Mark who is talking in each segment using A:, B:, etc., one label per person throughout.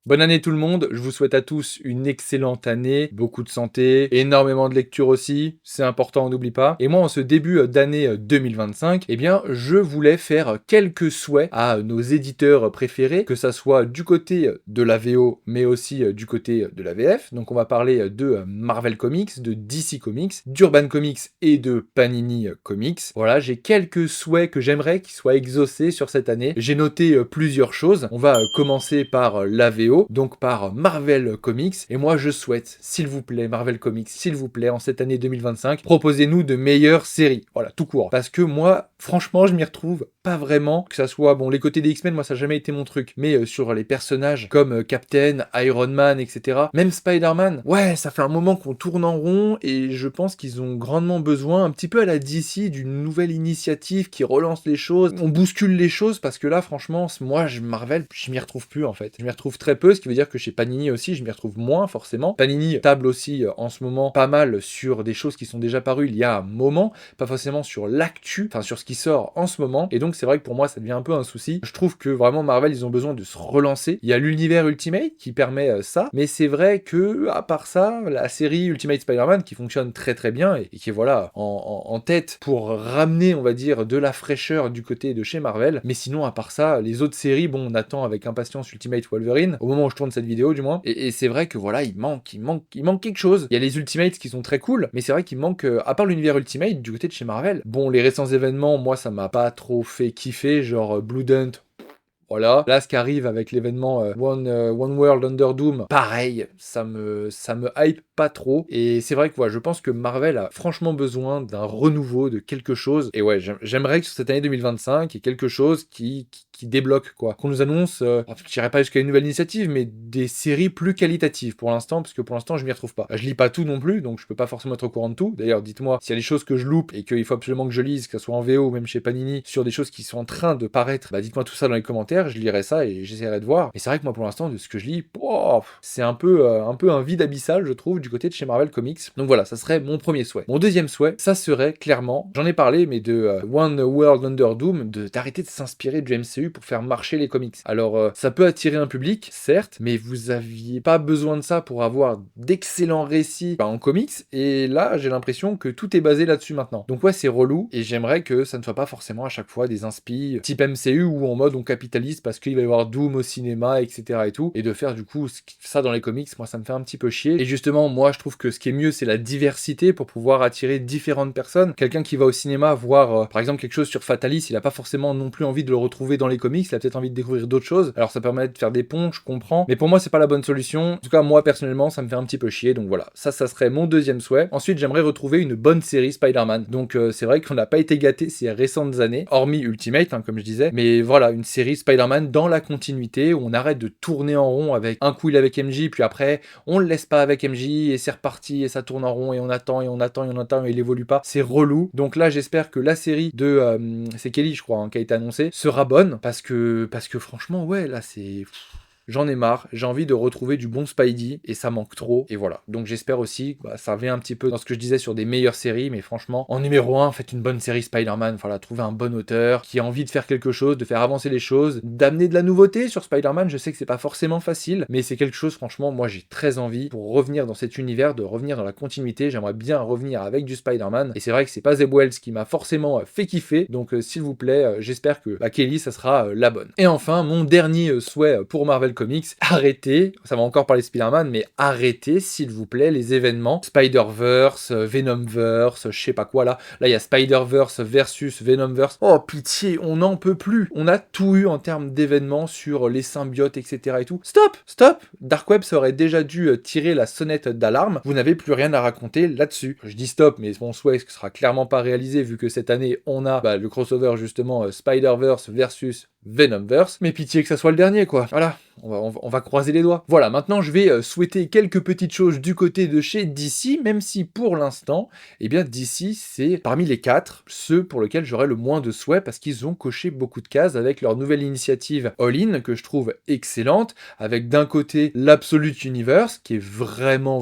A: Bonne année tout le monde, je vous souhaite à tous une excellente année, beaucoup de santé, énormément de lecture aussi, c'est important, on n'oublie pas. Et moi, en ce début d'année 2025, eh bien, je voulais faire quelques souhaits à nos éditeurs préférés, que ça soit du côté de la VO, mais aussi du côté de la VF. Donc on va parler de Marvel Comics, de DC Comics, d'Urban Comics et de Panini Comics. Voilà, j'ai quelques souhaits que j'aimerais qu'ils soient exaucés sur cette année. J'ai noté plusieurs choses. On va commencer par la VO, donc par Marvel Comics. Et moi, je souhaite, s'il vous plaît, Marvel Comics, s'il vous plaît, en cette année 2025, proposez-nous de meilleures séries. Voilà, tout court. Parce que moi, franchement, je m'y retrouve pas vraiment. Que ça soit, bon, les côtés des X-Men, moi, ça n'a jamais été mon truc. Mais sur les personnages comme Captain, Iron Man, etc., même Spider-Man, ouais, ça fait un moment qu'on tourne en rond et je pense qu'ils ont grandement besoin, un petit peu à la DC, d'une nouvelle initiative qui relance les choses. On bouscule les choses parce que là, franchement, moi, Marvel, je m'y retrouve plus en fait. Je m'y retrouve très peu, ce qui veut dire que chez Panini aussi, je m'y retrouve moins forcément. Panini table aussi en ce moment pas mal sur des choses qui sont déjà parues il y a un moment, pas forcément sur l'actu, enfin sur ce qui sort en ce moment. Et donc c'est vrai que pour moi, ça devient un peu un souci. Je trouve que vraiment Marvel, ils ont besoin de se relancer. Il y a l'univers Ultimate qui permet ça, mais c'est vrai que à part ça, la série Ultimate Spider-Man qui fonctionne très très bien et qui est voilà en tête pour ramener, on va dire, de la fraîcheur du côté de chez Marvel. Mais sinon, à part ça, les autres séries, bon, on attend avec impatience Ultimate Wolverine, au moment où je tourne cette vidéo du moins, et c'est vrai que voilà, il manque quelque chose. Il y a les Ultimates qui sont très cool, mais c'est vrai qu'il manque, à part l'univers Ultimate, du côté de chez Marvel, bon, les récents événements, moi, ça m'a pas trop fait kiffer, genre Blood Hunt, voilà. Là, ce qui arrive avec l'événement One World Under Doom, pareil, ça me hype pas trop. Et c'est vrai que voilà, je pense que Marvel a franchement besoin d'un renouveau, de quelque chose. Et ouais, j'aimerais que sur cette année 2025, il y ait quelque chose qui débloque, quoi. Qu'on nous annonce, je dirais pas jusqu'à une nouvelle initiative, mais des séries plus qualitatives pour l'instant, parce que pour l'instant, je m'y retrouve pas. Je lis pas tout non plus, donc je peux pas forcément être au courant de tout. D'ailleurs, dites-moi s'il y a des choses que je loupe et qu'il faut absolument que je lise, que ce soit en VO ou même chez Panini, sur des choses qui sont en train de paraître, bah dites-moi tout ça dans les commentaires, je lirai ça et j'essaierai de voir. Et c'est vrai que moi, pour l'instant, de ce que je lis, c'est un peu un vide abyssal, je trouve, du côté de chez Marvel Comics. Donc voilà, ça serait mon premier souhait. Mon deuxième souhait, ça serait clairement, j'en ai parlé, mais de One World Under Doom, d'arrêter de s'inspirer du MCU pour faire marcher les comics. Alors, ça peut attirer un public, certes, mais vous aviez pas besoin de ça pour avoir d'excellents récits en comics. Et là, j'ai l'impression que tout est basé là-dessus maintenant. Donc ouais, c'est relou, et j'aimerais que ça ne soit pas forcément à chaque fois des inspi type MCU ou en mode on capitalise parce qu'il va y avoir Doom au cinéma, etc. et tout, et de faire du coup ça dans les comics, moi ça me fait un petit peu chier. Et justement, moi je trouve que ce qui est mieux, c'est la diversité pour pouvoir attirer différentes personnes. Quelqu'un qui va au cinéma voir par exemple quelque chose sur Fatalis, il a pas forcément non plus envie de le retrouver dans les comics, il a peut-être envie de découvrir d'autres choses. Alors ça permet de faire des ponts, je comprends, mais pour moi c'est pas la bonne solution. En tout cas, moi personnellement, ça me fait un petit peu chier, donc voilà, ça serait mon deuxième souhait. Ensuite, j'aimerais retrouver une bonne série Spider-Man. Donc c'est vrai qu'on n'a pas été gâté ces récentes années, hormis Ultimate, hein, comme je disais, mais voilà, une série Spider-Man dans la continuité, où on arrête de tourner en rond avec un coup il est avec MJ, puis après on le laisse pas avec MJ, et c'est reparti, et ça tourne en rond, et on attend, et on attend, et on attend, et il évolue pas. C'est relou. Donc là, j'espère que la série de... c'est Kelly, je crois, hein, qui a été annoncée, sera bonne, parce que franchement, ouais, là, c'est... J'en ai marre, j'ai envie de retrouver du bon Spidey et ça manque trop. Et voilà. Donc j'espère aussi, ça revient un petit peu dans ce que je disais sur des meilleures séries, mais franchement, en numéro 1, faites une bonne série Spider-Man. Voilà, trouvez un bon auteur qui a envie de faire quelque chose, de faire avancer les choses, d'amener de la nouveauté sur Spider-Man. Je sais que c'est pas forcément facile, mais c'est quelque chose, franchement, moi j'ai très envie pour revenir dans cet univers, de revenir dans la continuité. J'aimerais bien revenir avec du Spider-Man. Et c'est vrai que c'est pas Zeb Wells qui m'a forcément fait kiffer. Donc s'il vous plaît, j'espère que Kelly, ça sera la bonne. Et enfin, mon dernier souhait pour Marvel Comics, arrêtez, ça va encore parler Spider-Man, mais arrêtez s'il vous plaît les événements Spider-Verse, Venomverse, je sais pas quoi là il y a Spider-Verse versus Venomverse, oh pitié, on n'en peut plus, on a tout eu en termes d'événements sur les symbiotes, etc. et tout, stop, Dark Web ça aurait déjà dû tirer la sonnette d'alarme, vous n'avez plus rien à raconter là-dessus. Je dis stop, mais mon souhait sera clairement pas réalisé vu que cette année on a le crossover justement Spider-Verse versus Venomverse, mais pitié que ça soit le dernier quoi, voilà. On va croiser les doigts. Voilà, maintenant je vais souhaiter quelques petites choses du côté de chez DC, même si pour l'instant, eh bien DC c'est parmi les 4 ceux pour lesquels j'aurais le moins de souhaits parce qu'ils ont coché beaucoup de cases avec leur nouvelle initiative All-In que je trouve excellente, avec d'un côté l'Absolute Universe qui est vraiment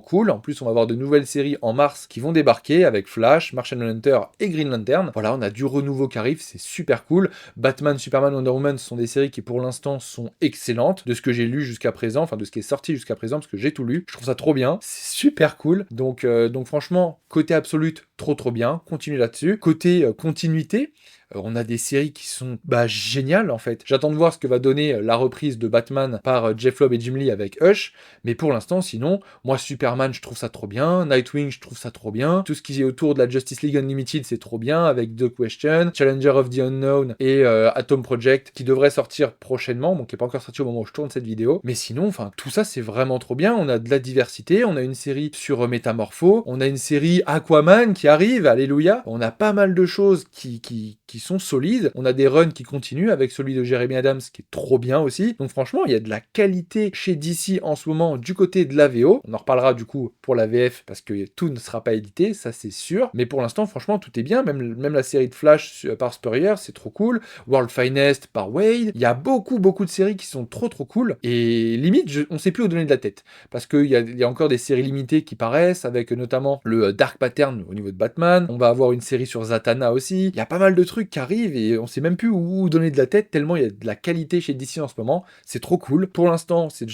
A: cool. En plus on va avoir de nouvelles séries en mars qui vont débarquer avec Flash, Martian Hunter et Green Lantern. Voilà, on a du renouveau qui arrive, c'est super cool. Batman, Superman Superman, Wonder Woman sont des séries qui pour l'instant sont excellentes, de ce que j'ai lu jusqu'à présent, enfin de ce qui est sorti jusqu'à présent, parce que j'ai tout lu. Je trouve ça trop bien, c'est super cool. Donc franchement, côté absolute, trop bien, continue là-dessus. Côté continuité, on a des séries qui sont géniales en fait. J'attends de voir ce que va donner la reprise de Batman par Jeff Loeb et Jim Lee avec Hush, mais pour l'instant sinon, moi Superman je trouve ça trop bien, Nightwing je trouve ça trop bien, tout ce qui est autour de la Justice League Unlimited c'est trop bien, avec The Question, Challenger of the Unknown et Atom Project qui devrait sortir prochainement, bon qui n'est pas encore sorti au moment où je tourne cette vidéo, mais sinon enfin tout ça c'est vraiment trop bien, on a de la diversité, on a une série sur Métamorpho, on a une série Aquaman qui arrive, alléluia, on a pas mal de choses qui sont solides, on a des runs qui continuent avec celui de Jeremy Adams qui est trop bien aussi, donc franchement il y a de la qualité chez DC en ce moment du côté de la VO, on en reparlera du coup pour la VF parce que tout ne sera pas édité, ça c'est sûr, mais pour l'instant franchement tout est bien, même la série de Flash par Spurrier c'est trop cool, World Finest par Wade, il y a beaucoup de séries qui sont trop cool, et limite on sait plus où donner de la tête, parce qu'il y a encore des séries limitées qui paraissent, avec notamment le Dark Pattern au niveau de Batman, on va avoir une série sur Zatanna aussi, il y a pas mal de trucs qui arrivent et on sait même plus où donner de la tête tellement il y a de la qualité chez DC en ce moment, c'est trop cool. Pour l'instant, c'est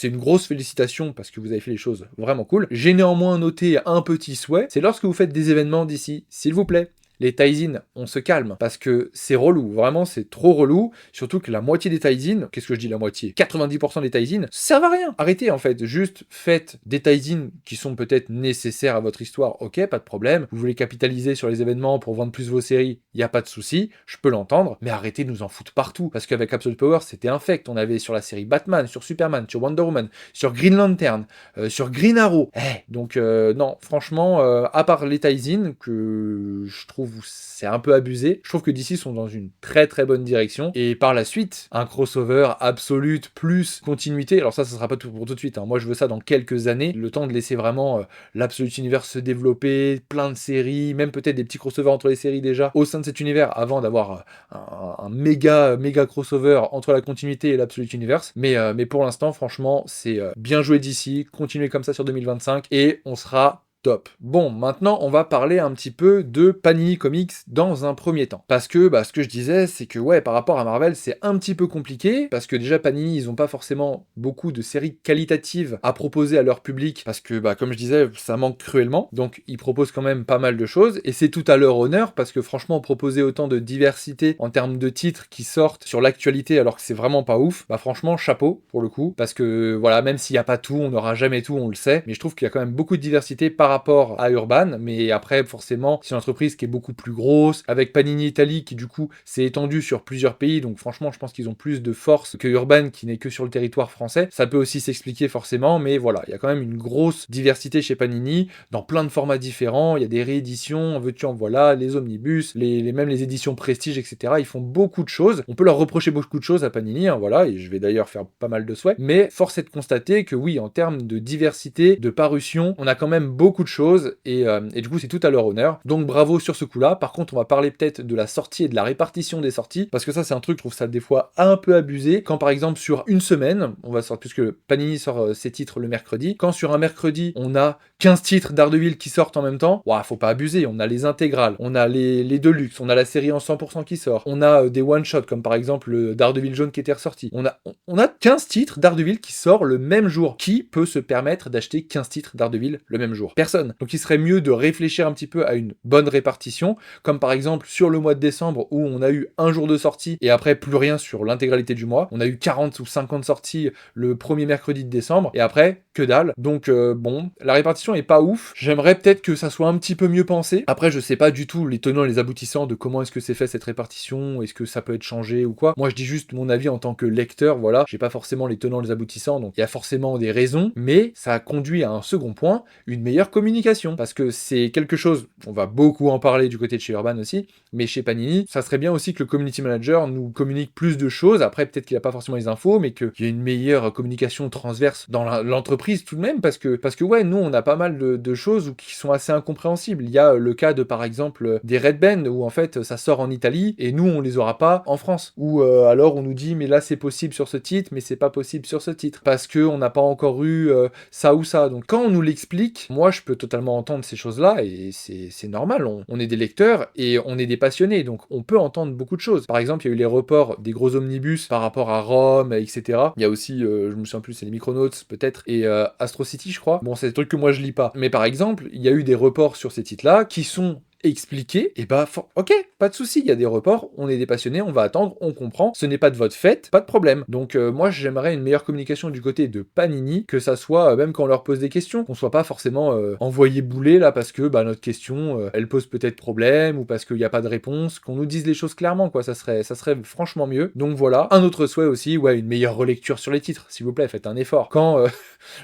A: une grosse félicitation parce que vous avez fait les choses vraiment cool. J'ai néanmoins noté un petit souhait, c'est lorsque vous faites des événements d'ici, s'il vous plaît, les tie-in, on se calme, parce que c'est relou, vraiment c'est trop relou, surtout que la moitié des tie-in, qu'est-ce que je dis la moitié 90% des tie-in, servent à rien. Arrêtez en fait, juste faites des tie-in qui sont peut-être nécessaires à votre histoire, ok, pas de problème, vous voulez capitaliser sur les événements pour vendre plus vos séries, y a pas de souci, je peux l'entendre, mais arrêtez de nous en foutre partout, parce qu'avec Absolute Power c'était infect, on avait sur la série Batman, sur Superman, sur Wonder Woman, sur Green Lantern, sur Green Arrow, donc non, franchement, à part les tie-in, que je trouve c'est un peu abusé. Je trouve que DC sont dans une très bonne direction. Et par la suite, un crossover absolute plus continuité. Alors ça sera pas tout pour tout de suite. Moi, je veux ça dans quelques années. Le temps de laisser vraiment l'Absolute Universe se développer, plein de séries, même peut-être des petits crossovers entre les séries déjà au sein de cet univers avant d'avoir un méga crossover entre la continuité et l'Absolute Universe. Mais pour l'instant, franchement, c'est bien joué DC. Continuez comme ça sur 2025 et on sera top. Bon, maintenant, on va parler un petit peu de Panini Comics dans un premier temps. Parce que, ce que je disais, c'est que, ouais, par rapport à Marvel, c'est un petit peu compliqué, parce que déjà, Panini, ils ont pas forcément beaucoup de séries qualitatives à proposer à leur public, parce que, comme je disais, ça manque cruellement, donc ils proposent quand même pas mal de choses, et c'est tout à leur honneur, parce que franchement, proposer autant de diversité en termes de titres qui sortent sur l'actualité, alors que c'est vraiment pas ouf, franchement, chapeau, pour le coup, parce que, voilà, même s'il y a pas tout, on n'aura jamais tout, on le sait, mais je trouve qu'il y a quand même beaucoup de diversité par rapport à Urban, mais après forcément c'est une entreprise qui est beaucoup plus grosse, avec Panini Italie qui du coup s'est étendue sur plusieurs pays, donc franchement je pense qu'ils ont plus de force que Urban qui n'est que sur le territoire français, ça peut aussi s'expliquer forcément, mais voilà, il y a quand même une grosse diversité chez Panini, dans plein de formats différents, il y a des rééditions, en veux-tu en voilà, les omnibus, même les éditions prestige, etc. Ils font beaucoup de choses, on peut leur reprocher beaucoup de choses à Panini, voilà, et je vais d'ailleurs faire pas mal de souhaits, mais force est de constater que oui, en termes de diversité, de parution, on a quand même beaucoup de choses et du coup c'est tout à leur honneur, donc bravo sur ce coup là. Par contre on va parler peut-être de la sortie et de la répartition des sorties, parce que ça c'est un truc, je trouve ça des fois un peu abusé, quand par exemple sur une semaine, on va sortir, puisque Panini sort ses titres le mercredi, quand sur un mercredi on a 15 titres d'Ardeville qui sortent en même temps, faut pas abuser, on a les intégrales, on a les deluxe, on a la série en 100% qui sort, on a des one-shots comme par exemple le Daredevil jaune qui était ressorti, on a 15 titres d'Ardeville qui sort le même jour. Qui peut se permettre d'acheter 15 titres d'Ardeville le même jour? Personne. Donc il serait mieux de réfléchir un petit peu à une bonne répartition, comme par exemple sur le mois de décembre où on a eu un jour de sortie et après plus rien sur l'intégralité du mois. On a eu 40 ou 50 sorties le premier mercredi de décembre et après que dalle. Donc bon, la répartition est pas ouf. J'aimerais peut-être que ça soit un petit peu mieux pensé. Après je sais pas du tout les tenants et les aboutissants de comment est-ce que c'est fait cette répartition, est-ce que ça peut être changé ou quoi. Moi je dis juste mon avis en tant que lecteur, voilà, j'ai pas forcément les tenants et les aboutissants, donc il y a forcément des raisons, mais ça a conduit à un second point, une meilleure communication, parce que c'est quelque chose, on va beaucoup en parler du côté de chez Urban aussi, mais chez Panini, ça serait bien aussi que le community manager nous communique plus de choses. Après peut-être qu'il a pas forcément les infos, mais qu'il y ait une meilleure communication transverse dans l'entreprise tout de même, parce que ouais, nous on a pas mal de choses qui sont assez incompréhensibles. Il y a le cas de par exemple des Red Band où en fait ça sort en Italie et nous on les aura pas en France, ou alors on nous dit mais là c'est possible sur ce titre mais c'est pas possible sur ce titre parce que on n'a pas encore eu ça ou ça. Donc quand on nous l'explique, moi je je peux totalement entendre ces choses-là, et c'est normal, on est des lecteurs, et on est des passionnés, donc on peut entendre beaucoup de choses. Par exemple, il y a eu les reports des gros omnibus par rapport à Rome, etc. Il y a aussi, je me souviens plus, c'est les Micronauts peut-être, et Astro City, je crois. Bon, c'est des trucs que moi je lis pas. Mais par exemple, il y a eu des reports sur ces titres-là qui sont expliquer, et bah ok, pas de souci, il y a des reports, on est des passionnés, on va attendre, on comprend, ce n'est pas de votre fait, pas de problème. Donc moi j'aimerais une meilleure communication du côté de Panini, que ça soit même quand on leur pose des questions, qu'on soit pas forcément envoyé bouler là parce que bah, notre question elle pose peut-être problème ou parce qu'il n'y a pas de réponse, qu'on nous dise les choses clairement quoi, ça serait franchement mieux. Donc voilà, un autre souhait aussi, ouais, une meilleure relecture sur les titres, s'il vous plaît, faites un effort. Quand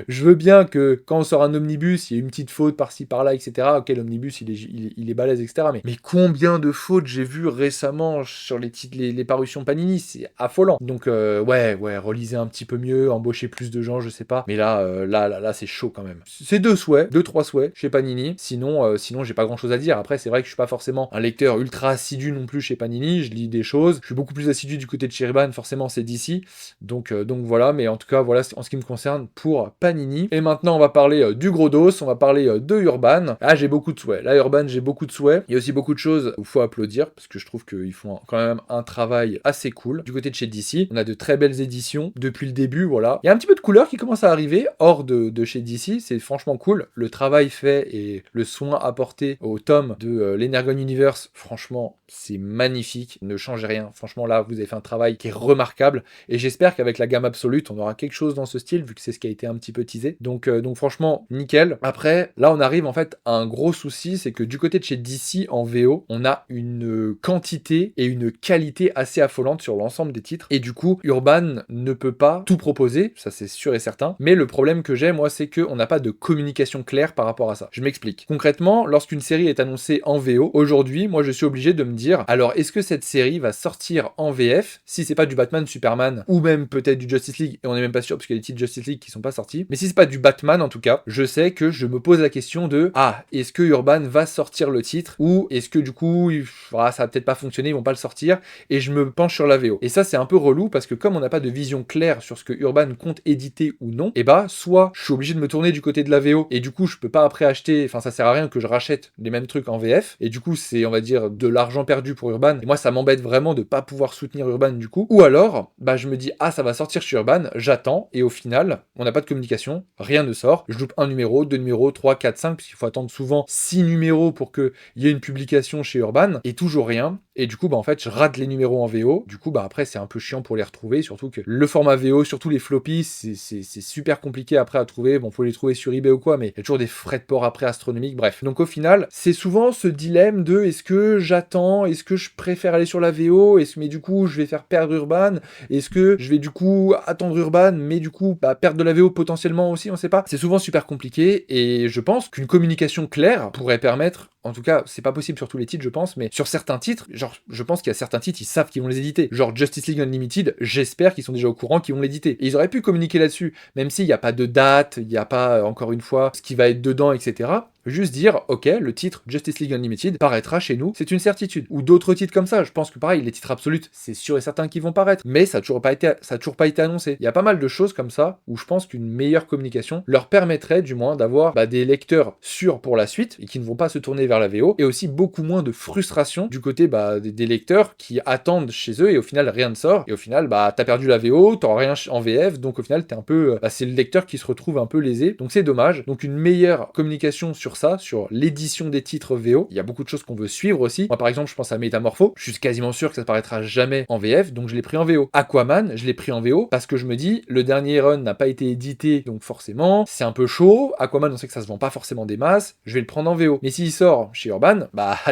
A: je veux bien que quand on sort un omnibus, il y ait une petite faute par-ci par-là, etc. Ok, l'omnibus il est balèze, etc. Mais combien de fautes j'ai vu récemment sur les titres, les parutions Panini, c'est affolant. Donc ouais, relisez un petit peu mieux, embauchez plus de gens, je sais pas. Mais là, c'est chaud quand même. C'est deux, trois souhaits chez Panini. Sinon, j'ai pas grand-chose à dire. Après, c'est vrai que je suis pas forcément un lecteur ultra assidu non plus chez Panini. Je lis des choses. Je suis beaucoup plus assidu du côté de chez Urban, forcément, c'est DC. Donc voilà. Mais en tout cas, voilà en ce qui me concerne pour Panini. Et maintenant, on va parler du gros dos. On va parler de Urban. Ah, j'ai beaucoup de souhaits. Là, Urban, j'ai beaucoup de souhaits. Il y a aussi beaucoup de choses où il faut applaudir, parce que je trouve qu'ils font quand même un travail assez cool. Du côté de chez DC, on a de très belles éditions depuis le début, voilà. Il y a un petit peu de couleur qui commence à arriver, hors de chez DC, c'est franchement cool. Le travail fait et le soin apporté au tome de l'Energon Universe, franchement, c'est magnifique. Ne changez rien. Franchement, là, vous avez fait un travail qui est remarquable, et j'espère qu'avec la gamme absolute, on aura quelque chose dans ce style, vu que c'est ce qui a été un petit peu teasé. Donc franchement, nickel. Après, là, on arrive en fait à un gros souci, c'est que du côté de chez DC, en VO, on a une quantité et une qualité assez affolante sur l'ensemble des titres, et du coup, Urban ne peut pas tout proposer, ça c'est sûr et certain, mais le problème que j'ai, moi, c'est qu'on n'a pas de communication claire par rapport à ça. Je m'explique. Concrètement, lorsqu'une série est annoncée en VO, aujourd'hui, moi, je suis obligé de me dire, alors, est-ce que cette série va sortir en VF, si c'est pas du Batman, Superman, ou même peut-être du Justice League, et on n'est même pas sûr, parce qu'il y a des titres Justice League qui sont pas sortis, mais si c'est pas du Batman, en tout cas, je sais que je me pose la question de, est-ce que Urban va sortir le titre, ou est-ce que du coup, ça va peut-être pas fonctionner, ils vont pas le sortir, et je me penche sur la VO. Et ça, c'est un peu relou, parce que comme on n'a pas de vision claire sur ce que Urban compte éditer ou non, et bah, soit je suis obligé de me tourner du côté de la VO, et du coup, je peux pas après acheter, enfin, ça sert à rien que je rachète les mêmes trucs en VF, et du coup, c'est, on va dire, de l'argent perdu pour Urban, et moi, ça m'embête vraiment de pas pouvoir soutenir Urban du coup, ou alors, bah, je me dis, ça va sortir chez Urban, j'attends, et au final, on n'a pas de communication, rien ne sort, je loupe un numéro, 2 numéros, 3, 4, 5, puisqu'il faut attendre souvent 6 numéros pour qu'il y ait une publication chez Urban, et toujours rien, et du coup, bah, en fait, je rate les numéros en VO, du coup, bah, après, c'est un peu chiant pour les retrouver, surtout que le format VO, surtout les floppies, c'est super compliqué après à trouver, bon, faut les trouver sur eBay ou quoi, mais il y a toujours des frais de port après astronomiques, bref. Donc au final, c'est souvent ce dilemme de est-ce que j'attends, est-ce que je préfère aller sur la VO, mais du coup, je vais faire perdre Urban, est-ce que je vais du coup attendre Urban, mais du coup, bah, perdre de la VO potentiellement aussi, on sait pas. C'est souvent super compliqué, et je pense qu'une communication claire pourrait permettre, en tout cas, c'est pas possible sur tous les titres, je pense, mais sur certains titres, genre, je pense qu'il y a certains titres, ils savent qu'ils vont les éditer. Genre Justice League Unlimited, j'espère qu'ils sont déjà au courant qu'ils vont l'éditer. Et ils auraient pu communiquer là-dessus, même s'il n'y a pas de date, il n'y a pas, encore une fois, ce qui va être dedans, etc. Juste dire, ok, le titre Justice League Unlimited paraîtra chez nous, c'est une certitude. Ou d'autres titres comme ça, je pense que pareil, les titres absolutes, c'est sûr et certain qu'ils vont paraître, mais ça n'a toujours pas été annoncé. Il y a pas mal de choses comme ça, où je pense qu'une meilleure communication leur permettrait du moins d'avoir des lecteurs sûrs pour la suite, et qui ne vont pas se tourner vers la VO, et aussi beaucoup moins de frustration du côté des lecteurs qui attendent chez eux, et au final rien ne sort, et au final, t'as perdu la VO, t'auras rien en VF, donc au final, t'es un peu, c'est le lecteur qui se retrouve un peu lésé, donc c'est dommage. Donc une meilleure communication sur ça, sur l'édition des titres VO. Il y a beaucoup de choses qu'on veut suivre aussi. Moi, par exemple, je pense à Métamorpho. Je suis quasiment sûr que ça paraîtra jamais en VF, donc je l'ai pris en VO. Aquaman, je l'ai pris en VO parce que je me dis, le dernier run n'a pas été édité, donc forcément, c'est un peu chaud. Aquaman, on sait que ça se vend pas forcément des masses. Je vais le prendre en VO. Mais s'il sort chez Urban,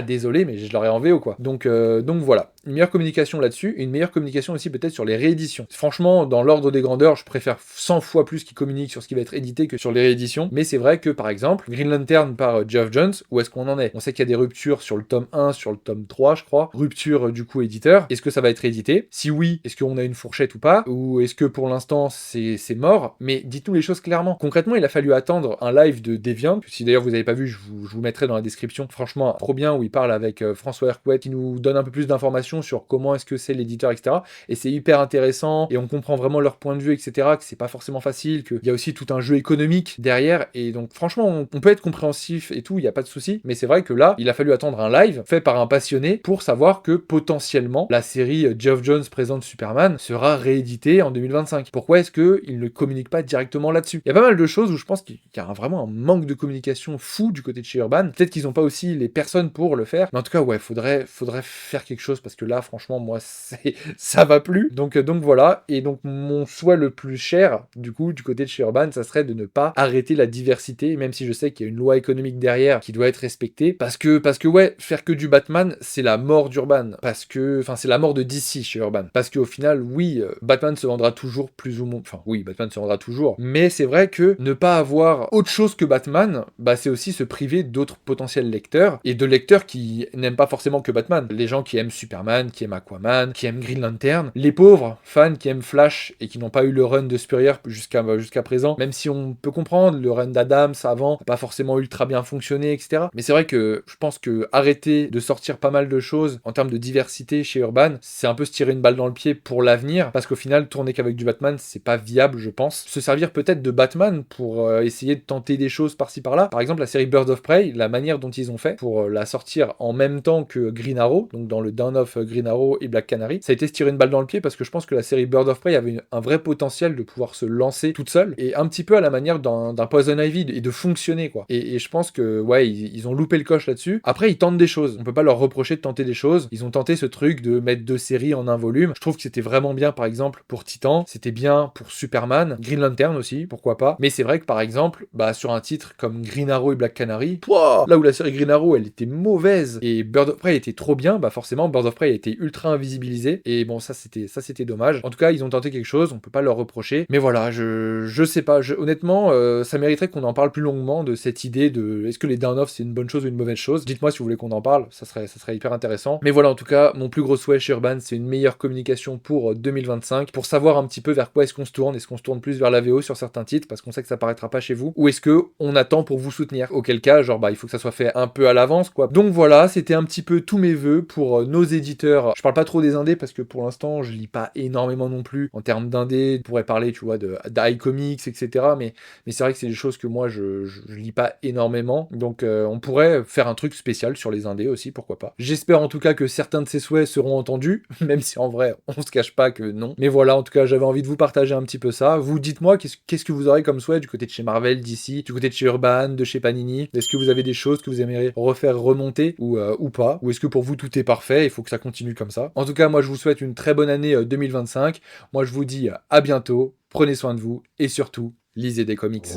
A: désolé, mais je l'aurai en VO, quoi. Donc voilà. Une meilleure communication là-dessus, une meilleure communication aussi peut-être sur les rééditions. Franchement, dans l'ordre des grandeurs, je préfère 100 fois plus qu'ils communiquent sur ce qui va être édité que sur les rééditions. Mais c'est vrai que, par exemple, Green Lantern par Geoff Johns, où est-ce qu'on en est? On sait qu'il y a des ruptures sur le tome 1, sur le tome 3, je crois. Rupture, du coup, éditeur. Est-ce que ça va être édité? Si oui, est-ce qu'on a une fourchette ou pas? Ou est-ce que pour l'instant, c'est mort? Mais dites-nous les choses clairement. Concrètement, il a fallu attendre un live de Deviant, que si d'ailleurs vous n'avez pas vu, je vous mettrai dans la description. Franchement, trop bien, où il parle avec François Hercouet, qui nous donne un peu plus d'informations sur comment est-ce que c'est l'éditeur, etc. Et c'est hyper intéressant, et on comprend vraiment leur point de vue, etc., que c'est pas forcément facile, qu'il y a aussi tout un jeu économique derrière, et donc franchement, on peut être compréhensif compréhensif et tout, il y a pas de souci, mais c'est vrai que là, il a fallu attendre un live fait par un passionné pour savoir que potentiellement la série Geoff Johns présente Superman sera rééditée en 2025. Pourquoi est-ce qu'il ne communique pas directement là-dessus? Il y a pas mal de choses où je pense qu'il y a vraiment un manque de communication fou du côté de chez Urban. Peut-être qu'ils n'ont pas aussi les personnes pour le faire, mais en tout cas, ouais, faudrait faire quelque chose parce que là, franchement, moi, ça va plus. Donc voilà. Et donc, mon souhait le plus cher, du coup, du côté de chez Urban, ça serait de ne pas arrêter la diversité, même si je sais qu'il y a une loi économique derrière qui doit être respectée. Parce que ouais, faire que du Batman, c'est la mort d'Urban. C'est la mort de DC chez Urban. Parce qu'au final, oui, Batman se vendra toujours plus ou moins. Enfin, oui, Batman se vendra toujours. Mais c'est vrai que ne pas avoir autre chose que Batman, bah, c'est aussi se priver d'autres potentiels lecteurs et de lecteurs qui n'aiment pas forcément que Batman. Les gens qui aiment Superman, qui aiment Aquaman, qui aiment Green Lantern, les pauvres fans qui aiment Flash et qui n'ont pas eu le run de Spurrier jusqu'à présent, même si on peut comprendre, le run d'Adams avant n'a pas forcément ultra bien fonctionné, etc. Mais c'est vrai que je pense que arrêter de sortir pas mal de choses en termes de diversité chez Urban, c'est un peu se tirer une balle dans le pied pour l'avenir, parce qu'au final, tourner qu'avec du Batman, c'est pas viable, je pense. Se servir peut-être de Batman pour essayer de tenter des choses par-ci par-là. Par exemple, la série Birds of Prey, la manière dont ils ont fait pour la sortir en même temps que Green Arrow, donc dans le Dawn of Green Arrow et Black Canary, ça a été se tirer une balle dans le pied parce que je pense que la série Birds of Prey avait un vrai potentiel de pouvoir se lancer toute seule et un petit peu à la manière d'un Poison Ivy et de fonctionner, quoi. Et je pense que, ouais, ils ont loupé le coche là-dessus. Après, ils tentent des choses. On peut pas leur reprocher de tenter des choses. Ils ont tenté ce truc de mettre 2 séries en un volume. Je trouve que c'était vraiment bien, par exemple, pour Titan. C'était bien pour Superman. Green Lantern aussi, pourquoi pas. Mais c'est vrai que, par exemple, bah, sur un titre comme Green Arrow et Black Canary, là où la série Green Arrow, elle était mauvaise et Birds of Prey était trop bien, bah forcément, Birds of Prey a été ultra invisibilisé. Et bon, ça c'était dommage. En tout cas, ils ont tenté quelque chose. On peut pas leur reprocher. Mais voilà, je sais pas. Honnêtement, ça mériterait qu'on en parle plus longuement de cette idée de est-ce que les down-off c'est une bonne chose ou une mauvaise chose. Dites-moi si vous voulez qu'on en parle, ça serait hyper intéressant. Mais voilà, en tout cas, mon plus gros souhait chez Urban, c'est une meilleure communication pour 2025, pour savoir un petit peu vers quoi est-ce qu'on se tourne. Est-ce qu'on se tourne plus vers la VO sur certains titres parce qu'on sait que ça paraîtra pas chez vous, ou est-ce que on attend pour vous soutenir? Auquel cas, genre bah il faut que ça soit fait un peu à l'avance, quoi. Donc voilà, c'était un petit peu tous mes vœux pour nos éditeurs. Je parle pas trop des indés parce que pour l'instant, je lis pas énormément non plus en termes d'indés. Je pourrais parler, tu vois, d'iComics, etc. Mais c'est vrai que c'est des choses que moi je lis pas énormément. Donc on pourrait faire un truc spécial sur les indés aussi, pourquoi pas. J'espère en tout cas que certains de ces souhaits seront entendus, même si en vrai on se cache pas que non. Mais voilà, en tout cas j'avais envie de vous partager un petit peu ça. Vous dites-moi qu'est-ce que vous aurez comme souhait du côté de chez Marvel, DC, du côté de chez Urban, de chez Panini. Est-ce que vous avez des choses que vous aimeriez refaire remonter ou pas? Ou est-ce que pour vous tout est parfait, il faut que ça continue comme ça? En tout cas, moi je vous souhaite une très bonne année 2025. Moi je vous dis à bientôt, prenez soin de vous et surtout, lisez des comics.